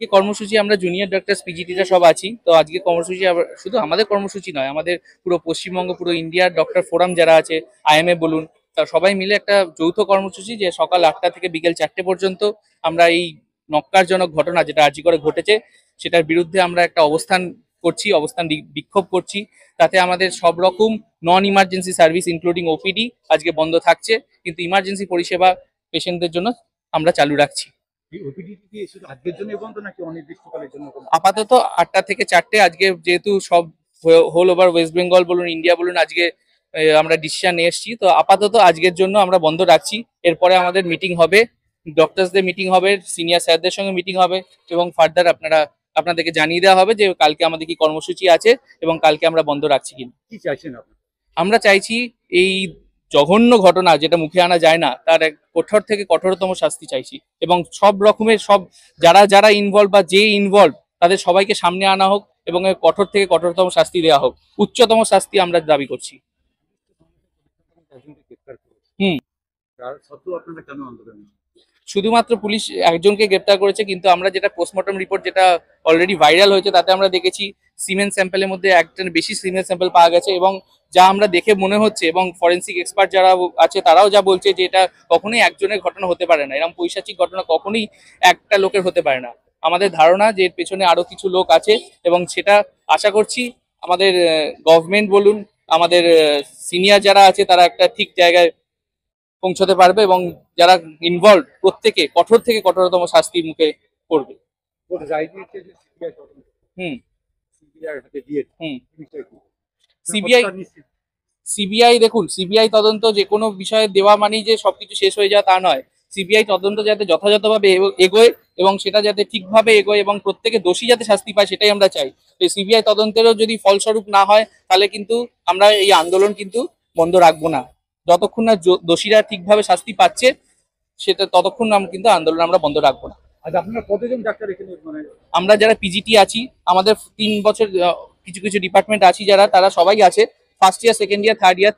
যে কর্মসূচি আমরা জুনিয়র ডক্টরস পিজিটিরা সব আছি। তো আজকে কর্মসূচি শুধু আমাদের কর্মসূচি নয়, আমাদের পুরো পশ্চিমবঙ্গ, পুরো ইন্ডিয়ার ডক্টর ফোরাম যারা আছে, আইএমএ বলুন, তা সবাই মিলে একটা যৌথ কর্মসূচি যে সকাল 8টা থেকে বিকেল 4টে পর্যন্ত আমরা এই নক্কারজনক ঘটনা যেটা আরজি করে ঘটেছে সেটার বিরুদ্ধে আমরা একটা অবস্থান করছি, বিক্ষোভ করছি। তাতে আমাদের সব রকম নন ইমার্জেন্সি সার্ভিস ইনক্লুডিং ওপিডি আজকে বন্ধ থাকছে, কিন্তু ইমার্জেন্সি পরিষেবা পেশেন্টদের জন্য আমরা চালু রাখছি। আপাতত 8টা থেকে 4টে আজকে, যেহেতু সব হোল ওভার ওয়েস্ট বেঙ্গল বলুন, ইন্ডিয়া বলুন, আজকে আমরা ডিসিশন নিয়ে এসেছি। তো আপাতত আজকের জন্য আমরা বন্ধ রাখছি। এরপরে আমাদের মিটিং হবে, ডক্টরসদের মিটিং হবে, সিনিয়র স্যারদের সঙ্গে মিটিং হবে এবং ফার্দার আপনাদেরকে জানিয়ে দেওয়া হবে যে কালকে আমাদের কি কর্মসূচি আছে এবং কালকে আমরা বন্ধ রাখছি কিনা। কি চাইছেন আপনি? আমরা চাইছি এই জঘন্য ঘটনা যেটা মুখে আনা যায় না তার এক কঠোর থেকে কঠোরতম শাস্তি চাইছি, এবং সব রকমের যারা যারা ইনভলভ বা যে ইনভলভ তাদের সবাইকে সামনে আনা হোক এবং কঠোর থেকে কঠোরতম শাস্তি দেওয়া হোক, উচ্চতম শাস্তি আমরা দাবি করছি। শুধুমাত্র পুলিশ একজনকে গ্রেপ্তার করেছে, কিন্তু আমরা যেটা পোস্টমর্টম রিপোর্ট যেটা অলরেডি ভাইরাল হয়েছে তাতে আমরা দেখেছি সিমেন্ট স্যাম্পেলের মধ্যে একটা বেশি সিমেন্ট স্যাম্পেল পাওয়া গেছে, এবং যা আমরা দেখে মনে হচ্ছে এবং ফরেন্সিক এক্সপার্ট যারা আছে তারাও যা বলছে যে এটা কখনোই একজনের ঘটনা হতে পারে না, এরকম পৈশাচিক ঘটনা কখনোই একটা লোকের হতে পারে না। আমাদের ধারণা যে এর পেছনে আরো কিছু লোক আছে, এবং সেটা আশা করছি আমাদের গভর্নমেন্ট বলুন, আমাদের সিনিয়র যারা আছে তারা একটা ঠিক জায়গায় পৌঁছতে পারবে এবং যারা ইনভলভ প্রত্যেকে কঠোর থেকে কঠোরতম শাস্তির মুখে পড়বে। সিবিআই দেখুন, সিবিআই তদন্ত যে কোনো বিষয়ে দেওয়া মানেই যে সবকিছু শেষ হয়ে যায় তা নয়। সিবিআই তদন্ত যাতে যথাযথভাবে এগোয় এবং সেটা যাতে ঠিকভাবে এগোয় এবং প্রত্যেকে দোষী যাতে শাস্তি পায় সেটাই আমরা চাই। তো সিবিআই তদন্তেরও যদি ফলস্বরূপ না হয় তাহলে কিন্তু আমরা এই আন্দোলন কিন্তু বন্ধ রাখবো না। যতক্ষণ না দোষীরা ঠিকভাবে শাস্তি পাচ্ছে সেটা ততক্ষণ কিন্তু আন্দোলন আমরা বন্ধ রাখবো না। আপনারা কতজন ডাক্তার এখানে? আমরা যারা পিজিটি আছি, আমাদের 3 বছর কিছু কিছু ডিপার্টমেন্ট আছি যারা, তারা সবাই আছে। First year, second year, third year,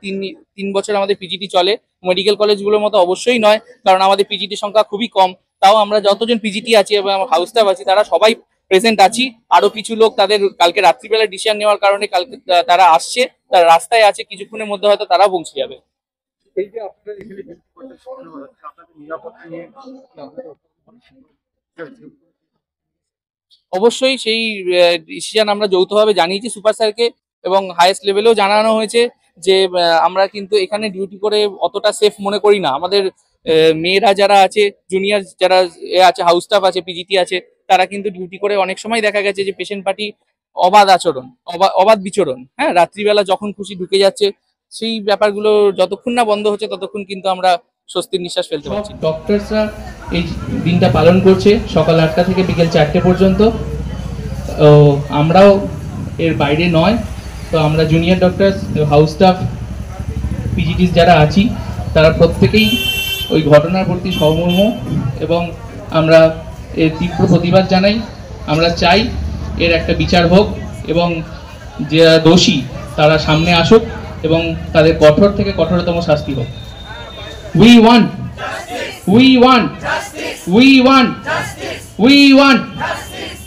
3 বছর আমাদের পিজিটি চলে। মেডিকেল কলেজগুলোর মতো অবশ্যই নয়, কারণ আমাদের পিজিটি সংখ্যা খুবই কম। তাও আমরা যতজন পিজিটি আছি এবং হাউস স্টাফ আছি তারা সবাই প্রেজেন্ট আছি। আরো কিছু লোক তাদের কালকে রাত্রিবেলা ডিসিশন নেওয়ার কারণে কালকে তারা আসছে, তারা রাস্তায় আছে, কিছুক্ষণের মধ্যে হয়তো তারা পৌঁছে যাবে। এই যে আপনারা এখানে আপনাদের নিরাপত্তা নিয়ে অবশ্যই সেই ডিসিশন আমরা যৌথভাবে জানিয়েছি সুপার স্যারকে, এবং হাইয়েস্ট লেভেলেও জানানো হয়েছে যে আমরা কিন্তু এখানে ডিউটি করে অতটা সেফ মনে করি না। আমাদের মেয়েরা যারা আছে, জুনিয়র যারা আছে, হাউস স্টাফ আছে, পিজিটি আছে, তারা কিন্তু ডিউটি করে অনেক সময় দেখা গেছে যে পেশেন্ট পার্টি অবাধ বিচরণ, হ্যাঁ, রাত্রিবেলা যখন খুশি ঢুকে যাচ্ছে। সেই ব্যাপারগুলো যতক্ষণ না বন্ধ হচ্ছে ততক্ষণ কিন্তু আমরা স্বস্তির নিঃশ্বাস ফেলতে পারছি। ডক্টরসরা এই দিনটা পালন করছে সকাল 8টা থেকে বিকেল 4টে পর্যন্ত। আমরাও এর বাইরে নয়। তো আমরা জুনিয়র ডক্টরস, হাউস স্টাফ, পিজিটিস যারা আছি তারা প্রত্যেকেই ওই ঘটনার প্রতি সহমর্ম, এবং আমরা এর তীব্র প্রতিবাদ জানাই। আমরা চাই এর একটা বিচার হোক এবং যারা দোষী তারা সামনে আসুক এবং তাদের কঠোর থেকে কঠোরতম শাস্তি হোক। We want justice. We want justice. We want justice. We want justice.